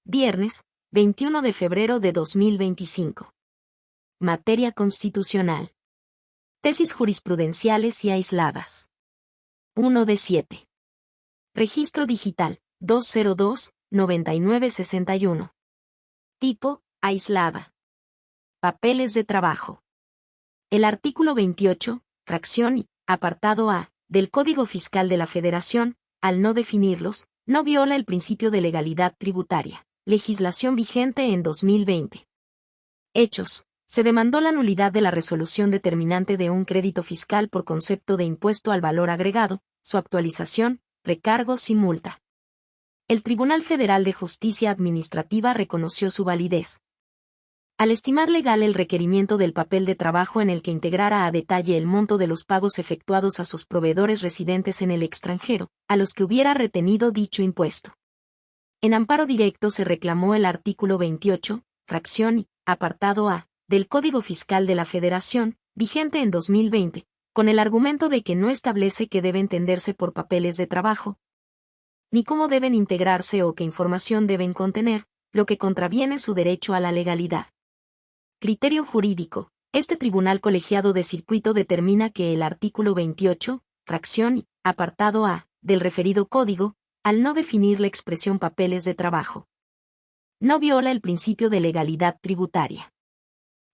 Viernes, 21 de febrero de 2025. Materia constitucional. Tesis jurisprudenciales y aisladas. 1 de 7. Registro digital, 202-9961. Tipo, aislada. Papeles de trabajo. El artículo 28, fracción I, apartado A, del Código Fiscal de la Federación, al no definirlos, no viola el principio de legalidad tributaria. Legislación vigente en 2020. Hechos. Se demandó la nulidad de la resolución determinante de un crédito fiscal por concepto de impuesto al valor agregado, su actualización, recargos y multa. El Tribunal Federal de Justicia Administrativa reconoció su validez. Al estimar legal el requerimiento del papel de trabajo en el que integrara a detalle el monto de los pagos efectuados a sus proveedores residentes en el extranjero, a los que hubiera retenido dicho impuesto. En amparo directo se reclamó el artículo 28, fracción I, apartado A, del Código Fiscal de la Federación, vigente en 2020, con el argumento de que no establece qué debe entenderse por papeles de trabajo, ni cómo deben integrarse o qué información deben contener, lo que contraviene su derecho a la legalidad. Criterio jurídico. Este tribunal colegiado de circuito determina que el artículo 28, fracción I, apartado A, del referido código, al no definir la expresión papeles de trabajo, no viola el principio de legalidad tributaria.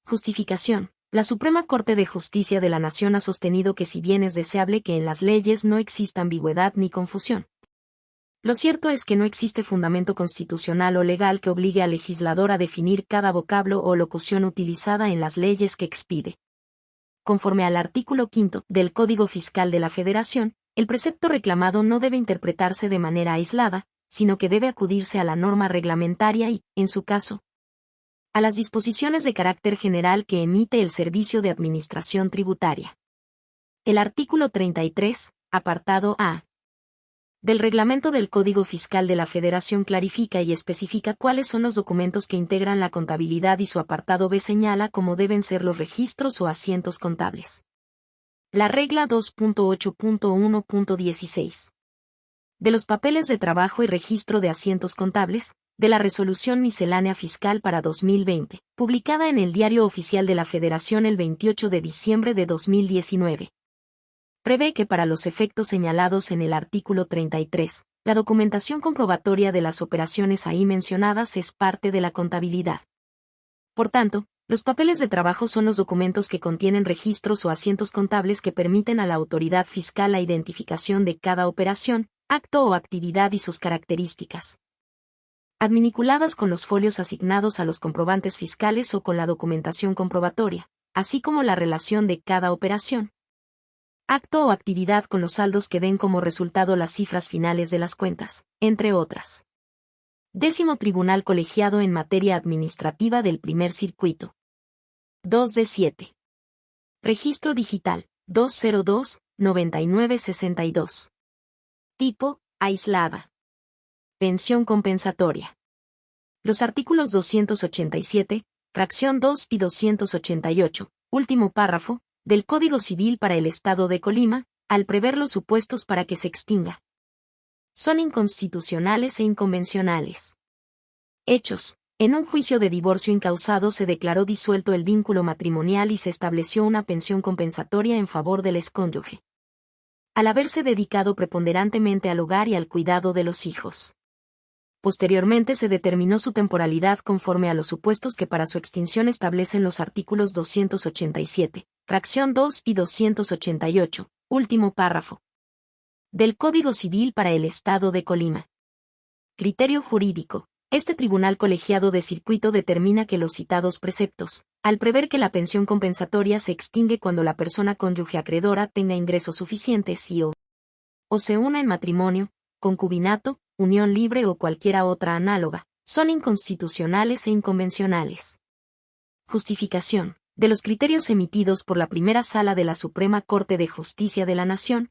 Justificación. La Suprema Corte de Justicia de la Nación ha sostenido que si bien es deseable que en las leyes no exista ambigüedad ni confusión, lo cierto es que no existe fundamento constitucional o legal que obligue al legislador a definir cada vocablo o locución utilizada en las leyes que expide. Conforme al artículo 5 del Código Fiscal de la Federación, el precepto reclamado no debe interpretarse de manera aislada, sino que debe acudirse a la norma reglamentaria y, en su caso, a las disposiciones de carácter general que emite el Servicio de Administración Tributaria. El artículo 33, apartado A, del Reglamento del Código Fiscal de la Federación clarifica y especifica cuáles son los documentos que integran la contabilidad y su apartado B señala cómo deben ser los registros o asientos contables. La regla 2.8.1.16. De los papeles de trabajo y registro de asientos contables, de la Resolución Miscelánea Fiscal para 2020, publicada en el Diario Oficial de la Federación el 28 de diciembre de 2019. Prevé que para los efectos señalados en el artículo 33, la documentación comprobatoria de las operaciones ahí mencionadas es parte de la contabilidad. Por tanto, los papeles de trabajo son los documentos que contienen registros o asientos contables que permiten a la autoridad fiscal la identificación de cada operación, acto o actividad y sus características, adminiculadas con los folios asignados a los comprobantes fiscales o con la documentación comprobatoria, así como la relación de cada operación, acto o actividad con los saldos que den como resultado las cifras finales de las cuentas, entre otras. 10º Tribunal Colegiado en Materia Administrativa del Primer Circuito. 2 de 7. Registro digital, 202-9962. Tipo, aislada. Pensión compensatoria. Los artículos 287, fracción 2 y 288, último párrafo, del Código Civil para el Estado de Colima, al prever los supuestos para que se extinga, son inconstitucionales e inconvencionales. Hechos. En un juicio de divorcio incausado se declaró disuelto el vínculo matrimonial y se estableció una pensión compensatoria en favor del excónyuge, al haberse dedicado preponderantemente al hogar y al cuidado de los hijos. Posteriormente se determinó su temporalidad conforme a los supuestos que para su extinción establecen los artículos 287, fracción 2 y 288, último párrafo, del Código Civil para el Estado de Colima. Criterio jurídico. Este tribunal colegiado de circuito determina que los citados preceptos, al prever que la pensión compensatoria se extingue cuando la persona cónyuge acreedora tenga ingresos suficientes y o se una en matrimonio, concubinato, unión libre o cualquiera otra análoga, son inconstitucionales e inconvencionales. Justificación. De los criterios emitidos por la Primera Sala de la Suprema Corte de Justicia de la Nación,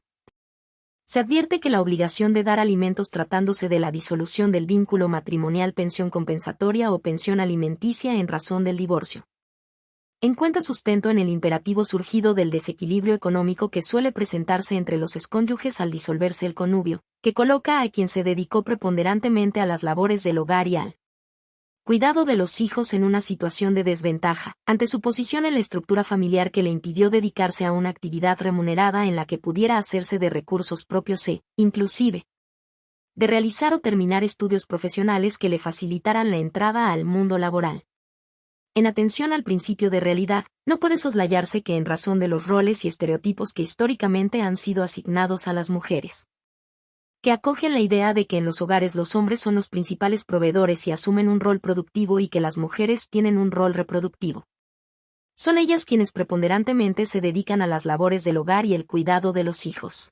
se advierte que la obligación de dar alimentos tratándose de la disolución del vínculo matrimonial, pensión compensatoria o pensión alimenticia en razón del divorcio, encuentra sustento en el imperativo surgido del desequilibrio económico que suele presentarse entre los excónyuges al disolverse el connubio, que coloca a quien se dedicó preponderantemente a las labores del hogar y al Cuidado de los hijos en una situación de desventaja, ante su posición en la estructura familiar que le impidió dedicarse a una actividad remunerada en la que pudiera hacerse de recursos propios inclusive, de realizar o terminar estudios profesionales que le facilitaran la entrada al mundo laboral. En atención al principio de realidad, no puede soslayarse que en razón de los roles y estereotipos que históricamente han sido asignados a las mujeres, que acogen la idea de que en los hogares los hombres son los principales proveedores y asumen un rol productivo y que las mujeres tienen un rol reproductivo. Son ellas quienes preponderantemente se dedican a las labores del hogar y el cuidado de los hijos.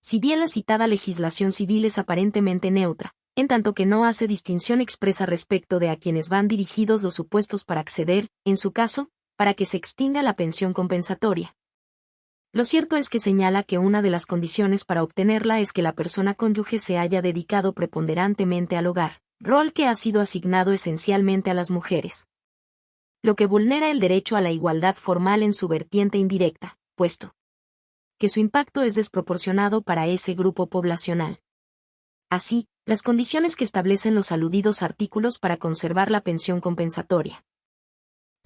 Si bien la citada legislación civil es aparentemente neutra, en tanto que no hace distinción expresa respecto de a quienes van dirigidos los supuestos para acceder, en su caso, para que se extinga la pensión compensatoria. Lo cierto es que señala que una de las condiciones para obtenerla es que la persona cónyuge se haya dedicado preponderantemente al hogar, rol que ha sido asignado esencialmente a las mujeres, lo que vulnera el derecho a la igualdad formal en su vertiente indirecta, puesto que su impacto es desproporcionado para ese grupo poblacional. Así, las condiciones que establecen los aludidos artículos para conservar la pensión compensatoria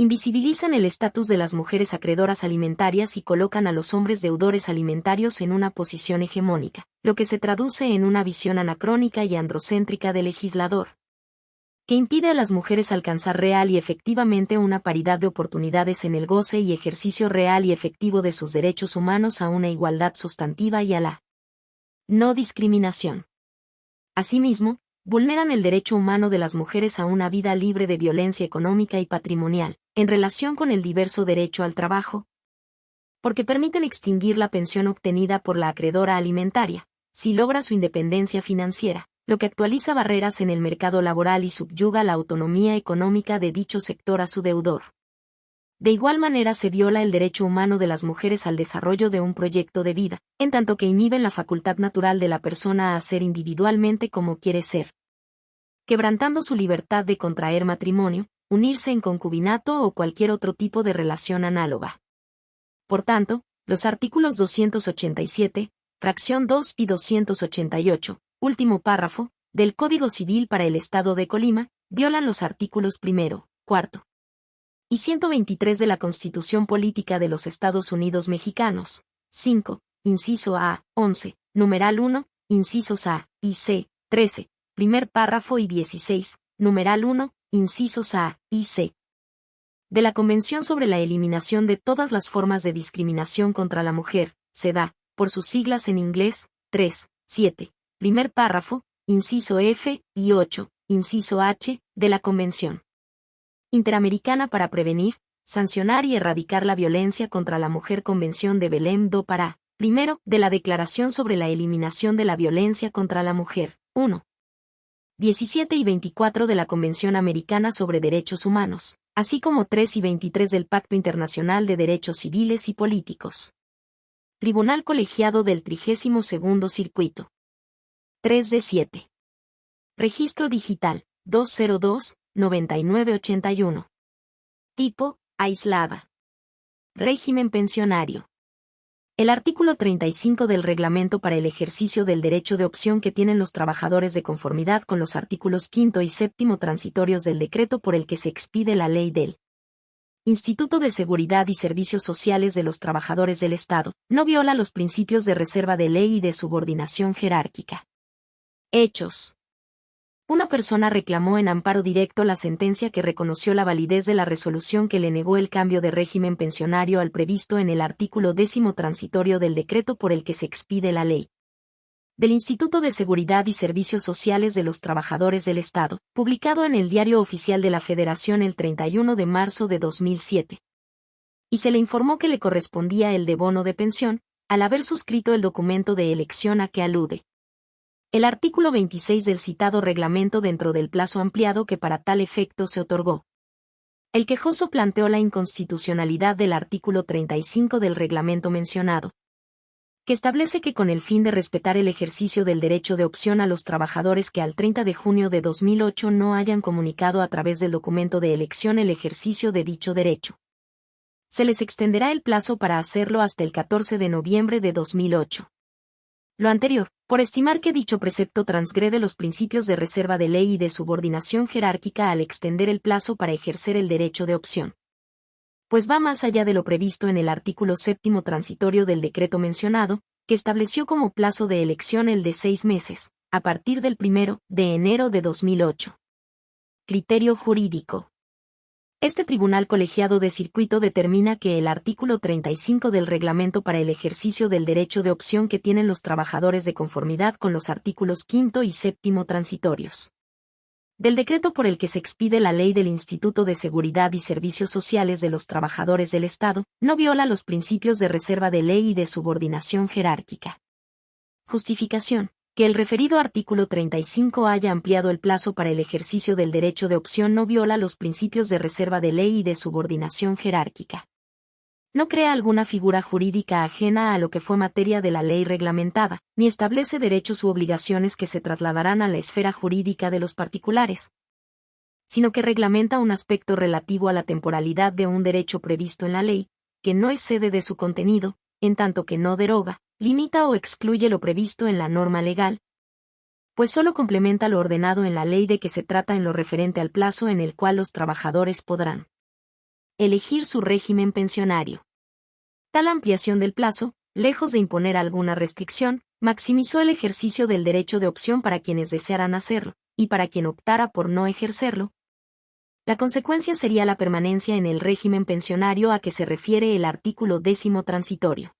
invisibilizan el estatus de las mujeres acreedoras alimentarias y colocan a los hombres deudores alimentarios en una posición hegemónica, lo que se traduce en una visión anacrónica y androcéntrica del legislador, que impide a las mujeres alcanzar real y efectivamente una paridad de oportunidades en el goce y ejercicio real y efectivo de sus derechos humanos a una igualdad sustantiva y a la no discriminación. Asimismo, vulneran el derecho humano de las mujeres a una vida libre de violencia económica y patrimonial, en relación con el diverso derecho al trabajo, porque permiten extinguir la pensión obtenida por la acreedora alimentaria, si logra su independencia financiera, lo que actualiza barreras en el mercado laboral y subyuga la autonomía económica de dicho sector a su deudor. De igual manera se viola el derecho humano de las mujeres al desarrollo de un proyecto de vida, en tanto que inhiben la facultad natural de la persona a ser individualmente como quiere ser, quebrantando su libertad de contraer matrimonio, unirse en concubinato o cualquier otro tipo de relación análoga. Por tanto, los artículos 287, fracción 2 y 288, último párrafo, del Código Civil para el Estado de Colima, violan los artículos 1, 4 y 123 de la Constitución Política de los Estados Unidos Mexicanos, 5, inciso A, 11, numeral 1, incisos A y C, 13, primer párrafo y 16, numeral 1, incisos A y C, de la Convención sobre la Eliminación de todas las formas de discriminación contra la mujer, CEDAW, por sus siglas en inglés, 3, 7, primer párrafo, inciso F y 8, inciso H, de la Convención Interamericana para Prevenir, Sancionar y Erradicar la Violencia contra la Mujer, Convención de Belém do Pará, primero, de la Declaración sobre la Eliminación de la Violencia contra la Mujer, 1. 17 y 24 de la Convención Americana sobre Derechos Humanos, así como 3 y 23 del Pacto Internacional de Derechos Civiles y Políticos. Tribunal Colegiado del 32º Circuito. 3 de 7. Registro Digital, 202-9981. Tipo, aislada. Régimen pensionario. El artículo 35 del Reglamento para el ejercicio del derecho de opción que tienen los trabajadores de conformidad con los artículos 5 y 7 transitorios del decreto por el que se expide la ley del Instituto de Seguridad y Servicios Sociales de los Trabajadores del Estado, no viola los principios de reserva de ley y de subordinación jerárquica. Hechos. Una persona reclamó en amparo directo la sentencia que reconoció la validez de la resolución que le negó el cambio de régimen pensionario al previsto en el artículo 10 transitorio del decreto por el que se expide la ley del Instituto de Seguridad y Servicios Sociales de los Trabajadores del Estado, publicado en el Diario Oficial de la Federación el 31 de marzo de 2007. Y se le informó que le correspondía el de bono de pensión, al haber suscrito el documento de elección a que alude el artículo 26 del citado reglamento dentro del plazo ampliado que para tal efecto se otorgó. El quejoso planteó la inconstitucionalidad del artículo 35 del reglamento mencionado, que establece que con el fin de respetar el ejercicio del derecho de opción a los trabajadores que al 30 de junio de 2008 no hayan comunicado a través del documento de elección el ejercicio de dicho derecho, se les extenderá el plazo para hacerlo hasta el 14 de noviembre de 2008. Lo anterior, por estimar que dicho precepto transgrede los principios de reserva de ley y de subordinación jerárquica al extender el plazo para ejercer el derecho de opción. Pues va más allá de lo previsto en el artículo 7º transitorio del decreto mencionado, que estableció como plazo de elección el de 6 meses, a partir del 1 de enero de 2008. Criterio jurídico. Este tribunal colegiado de circuito determina que el artículo 35 del reglamento para el ejercicio del derecho de opción que tienen los trabajadores de conformidad con los artículos 5 y 7 transitorios del decreto por el que se expide la ley del Instituto de Seguridad y Servicios Sociales de los Trabajadores del Estado, no viola los principios de reserva de ley y de subordinación jerárquica. Justificación. Que el referido artículo 35 haya ampliado el plazo para el ejercicio del derecho de opción no viola los principios de reserva de ley y de subordinación jerárquica. No crea alguna figura jurídica ajena a lo que fue materia de la ley reglamentada, ni establece derechos u obligaciones que se trasladarán a la esfera jurídica de los particulares, sino que reglamenta un aspecto relativo a la temporalidad de un derecho previsto en la ley, que no excede de su contenido, en tanto que no deroga, limita o excluye lo previsto en la norma legal, pues solo complementa lo ordenado en la ley de que se trata en lo referente al plazo en el cual los trabajadores podrán elegir su régimen pensionario. Tal ampliación del plazo, lejos de imponer alguna restricción, maximizó el ejercicio del derecho de opción para quienes desearan hacerlo, y para quien optara por no ejercerlo. La consecuencia sería la permanencia en el régimen pensionario a que se refiere el artículo 10 transitorio.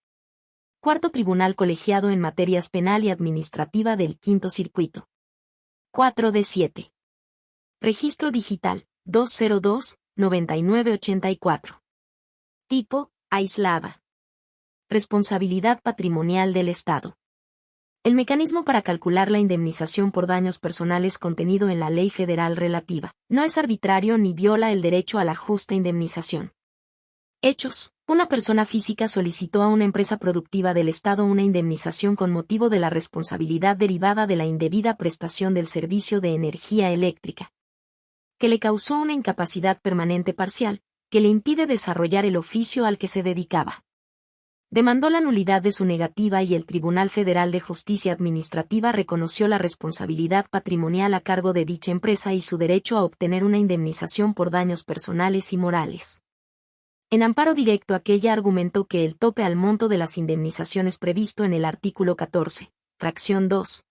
Cuarto Tribunal Colegiado en Materias Penal y Administrativa del Quinto Circuito. 4 de 7. Registro Digital, 202-9984. Tipo, aislada. Responsabilidad patrimonial del Estado. El mecanismo para calcular la indemnización por daños personales contenido en la Ley Federal relativa, no es arbitrario ni viola el derecho a la justa indemnización. Hechos. Una persona física solicitó a una empresa productiva del Estado una indemnización con motivo de la responsabilidad derivada de la indebida prestación del servicio de energía eléctrica, que le causó una incapacidad permanente parcial, que le impide desarrollar el oficio al que se dedicaba. Demandó la nulidad de su negativa y el Tribunal Federal de Justicia Administrativa reconoció la responsabilidad patrimonial a cargo de dicha empresa y su derecho a obtener una indemnización por daños personales y morales. En amparo directo aquella argumentó que el tope al monto de las indemnizaciones previsto en el artículo 14, fracción 2,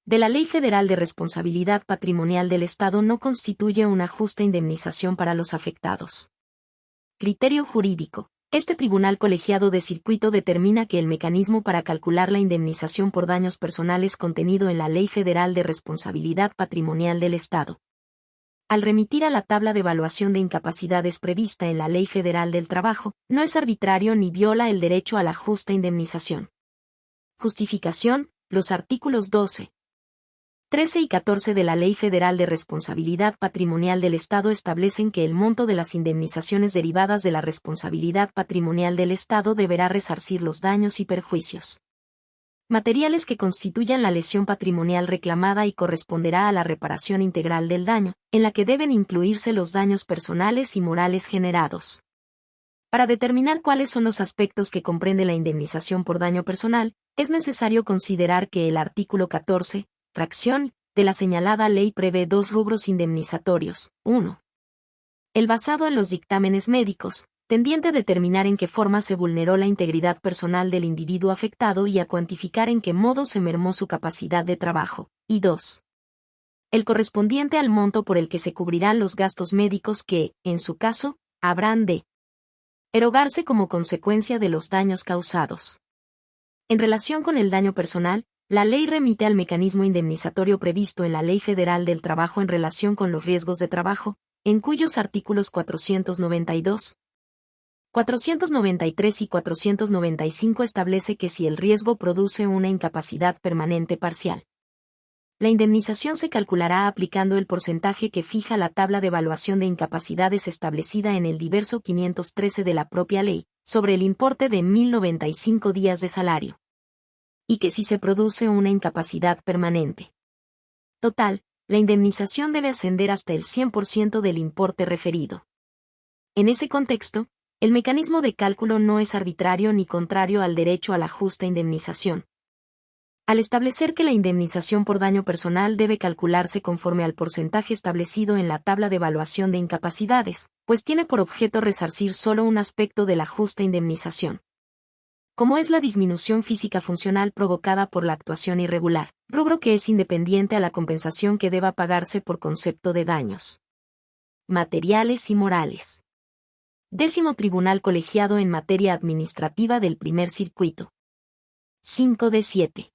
de la Ley Federal de Responsabilidad Patrimonial del Estado no constituye una justa indemnización para los afectados. Criterio jurídico. Este tribunal colegiado de circuito determina que el mecanismo para calcular la indemnización por daños personales contenido en la Ley Federal de Responsabilidad Patrimonial del Estado, al remitir a la tabla de evaluación de incapacidades prevista en la Ley Federal del Trabajo, no es arbitrario ni viola el derecho a la justa indemnización. Justificación. Los artículos 12, 13 y 14 de la Ley Federal de Responsabilidad Patrimonial del Estado establecen que el monto de las indemnizaciones derivadas de la responsabilidad patrimonial del Estado deberá resarcir los daños y perjuicios materiales que constituyan la lesión patrimonial reclamada y corresponderá a la reparación integral del daño, en la que deben incluirse los daños personales y morales generados. Para determinar cuáles son los aspectos que comprende la indemnización por daño personal, es necesario considerar que el artículo 14, fracción, de la señalada ley prevé dos rubros indemnizatorios. 1. El basado en los dictámenes médicos, tendiente a determinar en qué forma se vulneró la integridad personal del individuo afectado y a cuantificar en qué modo se mermó su capacidad de trabajo, y 2. El correspondiente al monto por el que se cubrirán los gastos médicos que, en su caso, habrán de erogarse como consecuencia de los daños causados. En relación con el daño personal, la ley remite al mecanismo indemnizatorio previsto en la Ley Federal del Trabajo en relación con los riesgos de trabajo, en cuyos artículos 492, 493 y 495 establece que si el riesgo produce una incapacidad permanente parcial, la indemnización se calculará aplicando el porcentaje que fija la tabla de evaluación de incapacidades establecida en el diverso 513 de la propia ley, sobre el importe de 1.095 días de salario. Y que si se produce una incapacidad permanente total, la indemnización debe ascender hasta el 100% del importe referido. En ese contexto, el mecanismo de cálculo no es arbitrario ni contrario al derecho a la justa indemnización, Al establecer que la indemnización por daño personal debe calcularse conforme al porcentaje establecido en la tabla de evaluación de incapacidades, pues tiene por objeto resarcir solo un aspecto de la justa indemnización, como es la disminución física funcional provocada por la actuación irregular, rubro que es independiente a la compensación que deba pagarse por concepto de daños materiales y morales. 10º Tribunal Colegiado en Materia Administrativa del Primer Circuito. 5 de 7.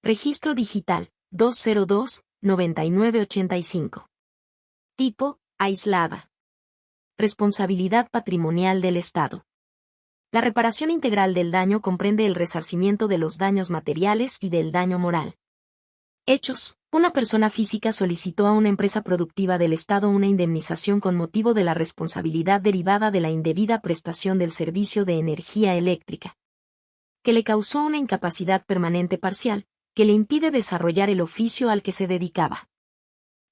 Registro Digital, 202-9985. Tipo, aislada. Responsabilidad patrimonial del Estado. La reparación integral del daño comprende el resarcimiento de los daños materiales y del daño moral. Hechos. Una persona física solicitó a una empresa productiva del Estado una indemnización con motivo de la responsabilidad derivada de la indebida prestación del servicio de energía eléctrica, que le causó una incapacidad permanente parcial, que le impide desarrollar el oficio al que se dedicaba.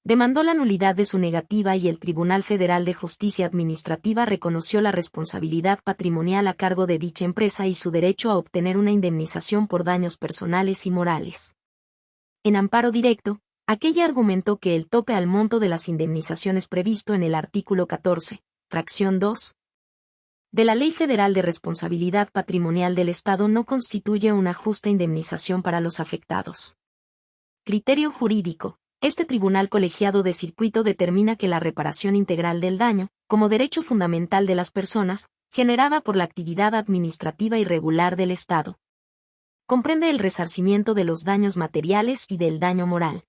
Demandó la nulidad de su negativa y el Tribunal Federal de Justicia Administrativa reconoció la responsabilidad patrimonial a cargo de dicha empresa y su derecho a obtener una indemnización por daños personales y morales. En amparo directo, aquella argumentó que el tope al monto de las indemnizaciones previsto en el artículo 14, fracción 2, de la Ley Federal de Responsabilidad Patrimonial del Estado no constituye una justa indemnización para los afectados. Criterio jurídico. Este tribunal colegiado de circuito determina que la reparación integral del daño, como derecho fundamental de las personas, generada por la actividad administrativa irregular del Estado, comprende el resarcimiento de los daños materiales y del daño moral.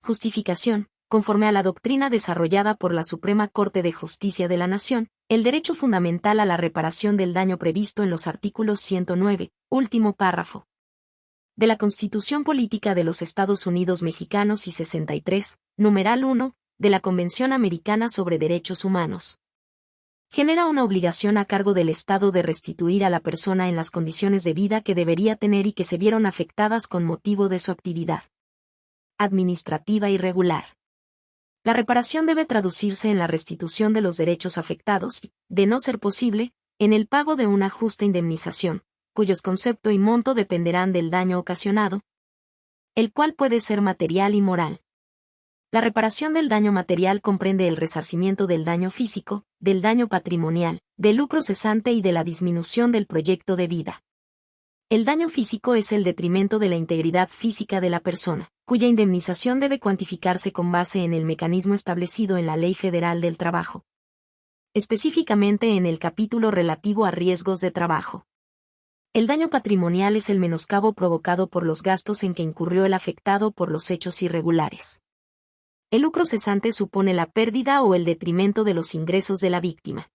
Justificación. Conforme a la doctrina desarrollada por la Suprema Corte de Justicia de la Nación, el derecho fundamental a la reparación del daño previsto en los artículos 109, último párrafo, de la Constitución Política de los Estados Unidos Mexicanos y 63, numeral 1, de la Convención Americana sobre Derechos Humanos, genera una obligación a cargo del Estado de restituir a la persona en las condiciones de vida que debería tener y que se vieron afectadas con motivo de su actividad administrativa irregular. La reparación debe traducirse en la restitución de los derechos afectados y, de no ser posible, en el pago de una justa indemnización, cuyos concepto y monto dependerán del daño ocasionado, el cual puede ser material y moral. La reparación del daño material comprende el resarcimiento del daño físico, del daño patrimonial, del lucro cesante y de la disminución del proyecto de vida. El daño físico es el detrimento de la integridad física de la persona, cuya indemnización debe cuantificarse con base en el mecanismo establecido en la Ley Federal del Trabajo, específicamente en el capítulo relativo a riesgos de trabajo. El daño patrimonial es el menoscabo provocado por los gastos en que incurrió el afectado por los hechos irregulares. El lucro cesante supone la pérdida o el detrimento de los ingresos de la víctima.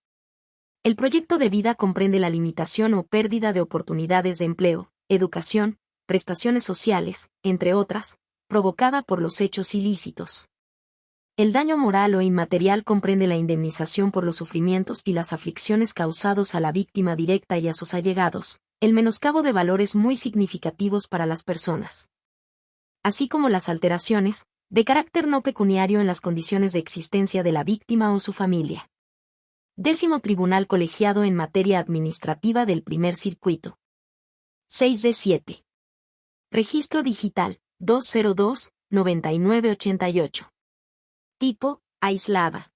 El proyecto de vida comprende la limitación o pérdida de oportunidades de empleo, educación, prestaciones sociales, entre otras, provocada por los hechos ilícitos. El daño moral o inmaterial comprende la indemnización por los sufrimientos y las aflicciones causados a la víctima directa y a sus allegados, el menoscabo de valores muy significativos para las personas, así como las alteraciones, de carácter no pecuniario en las condiciones de existencia de la víctima o su familia. 10º Tribunal Colegiado en Materia Administrativa del Primer Circuito. 6 de 7. Registro Digital, 202-9988. Tipo, aislada.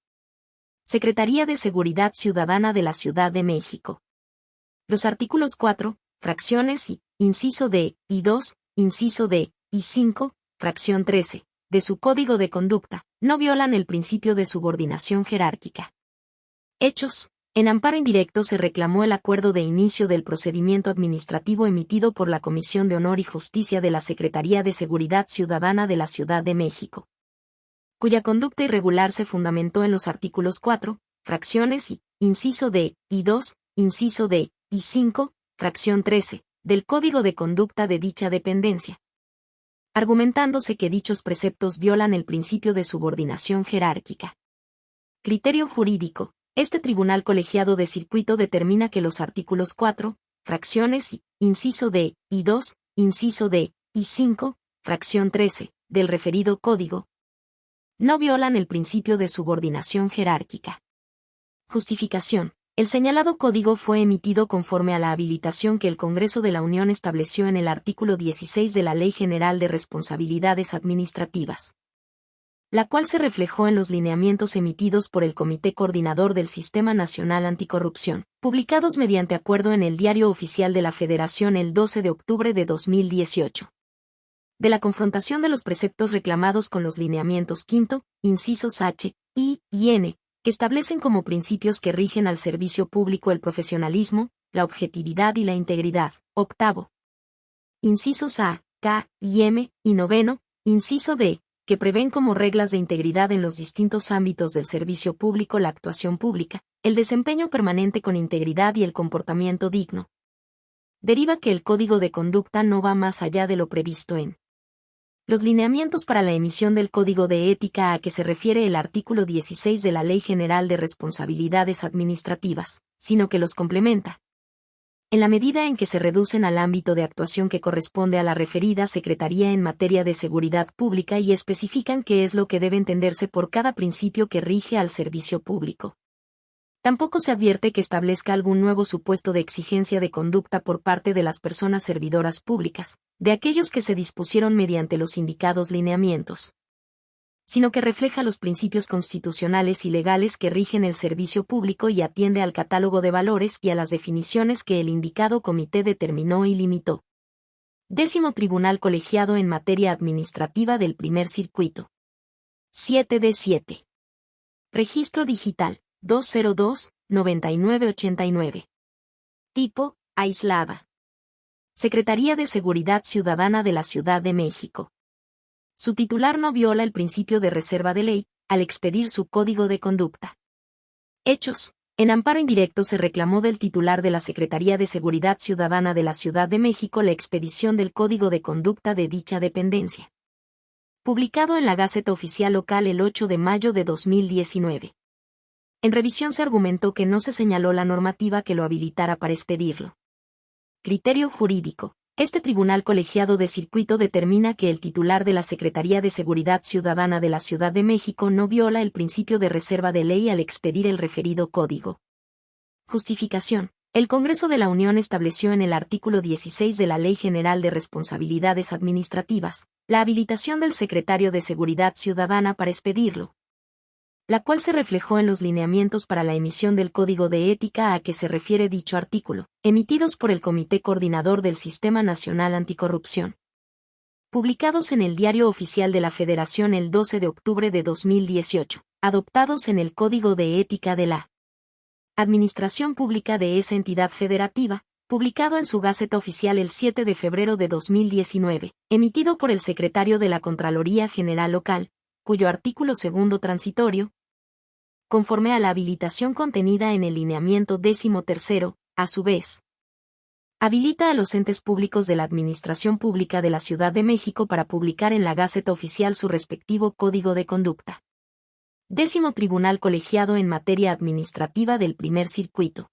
Secretaría de Seguridad Ciudadana de la Ciudad de México. Los artículos 4, fracciones y, inciso D, y 2, inciso D, y 5, fracción 13, de su Código de Conducta, no violan el principio de subordinación jerárquica. Hechos. En amparo indirecto se reclamó el acuerdo de inicio del procedimiento administrativo emitido por la Comisión de Honor y Justicia de la Secretaría de Seguridad Ciudadana de la Ciudad de México, cuya conducta irregular se fundamentó en los artículos 4, fracciones y, inciso D, y 2, inciso D, y 5, fracción 13, del Código de Conducta de dicha dependencia, argumentándose que dichos preceptos violan el principio de subordinación jerárquica. Criterio jurídico. Este tribunal colegiado de circuito determina que los artículos 4, fracciones y, inciso D, y 2, inciso D, y 5, fracción 13, del referido código, no violan el principio de subordinación jerárquica. Justificación. El señalado código fue emitido conforme a la habilitación que el Congreso de la Unión estableció en el artículo 16 de la Ley General de Responsabilidades Administrativas, la cual se reflejó en los lineamientos emitidos por el Comité Coordinador del Sistema Nacional Anticorrupción, publicados mediante acuerdo en el Diario Oficial de la Federación el 12 de octubre de 2018. De la confrontación de los preceptos reclamados con los lineamientos quinto, incisos H, I y N, que establecen como principios que rigen al servicio público el profesionalismo, la objetividad y la integridad. Octavo. Incisos A, K y M, y noveno, inciso D, que prevén como reglas de integridad en los distintos ámbitos del servicio público la actuación pública, el desempeño permanente con integridad y el comportamiento digno. Deriva que el Código de Conducta no va más allá de lo previsto en los lineamientos para la emisión del Código de Ética a que se refiere el artículo 16 de la Ley General de Responsabilidades Administrativas, sino que los complementa, en la medida en que se reducen al ámbito de actuación que corresponde a la referida Secretaría en materia de seguridad pública y especifican qué es lo que debe entenderse por cada principio que rige al servicio público. Tampoco se advierte que establezca algún nuevo supuesto de exigencia de conducta por parte de las personas servidoras públicas, de aquellos que se dispusieron mediante los indicados lineamientos, sino que refleja los principios constitucionales y legales que rigen el servicio público y atiende al catálogo de valores y a las definiciones que el indicado comité determinó y limitó. 10º Tribunal Colegiado en Materia Administrativa del Primer Circuito. 7D7. Registro Digital. 202-9989. Tipo, aislada. Secretaría de Seguridad Ciudadana de la Ciudad de México. Su titular no viola el principio de reserva de ley, al expedir su código de conducta. Hechos. En amparo indirecto se reclamó del titular de la Secretaría de Seguridad Ciudadana de la Ciudad de México la expedición del código de conducta de dicha dependencia, publicado en la Gaceta Oficial Local el 8 de mayo de 2019. En revisión se argumentó que no se señaló la normativa que lo habilitara para expedirlo. Criterio jurídico. Este tribunal colegiado de circuito determina que el titular de la Secretaría de Seguridad Ciudadana de la Ciudad de México no viola el principio de reserva de ley al expedir el referido código. Justificación. El Congreso de la Unión estableció en el artículo 16 de la Ley General de Responsabilidades Administrativas la habilitación del Secretario de Seguridad Ciudadana para expedirlo, la cual se reflejó en los lineamientos para la emisión del Código de Ética a que se refiere dicho artículo, emitidos por el Comité Coordinador del Sistema Nacional Anticorrupción, publicados en el Diario Oficial de la Federación el 12 de octubre de 2018, adoptados en el Código de Ética de la Administración Pública de esa entidad federativa, publicado en su Gaceta Oficial el 7 de febrero de 2019, emitido por el Secretario de la Contraloría General Local, cuyo artículo segundo transitorio, conforme a la habilitación contenida en el lineamiento 13º, a su vez, habilita a los entes públicos de la Administración Pública de la Ciudad de México para publicar en la Gaceta Oficial su respectivo Código de Conducta. 10º Tribunal Colegiado en Materia Administrativa del Primer Circuito.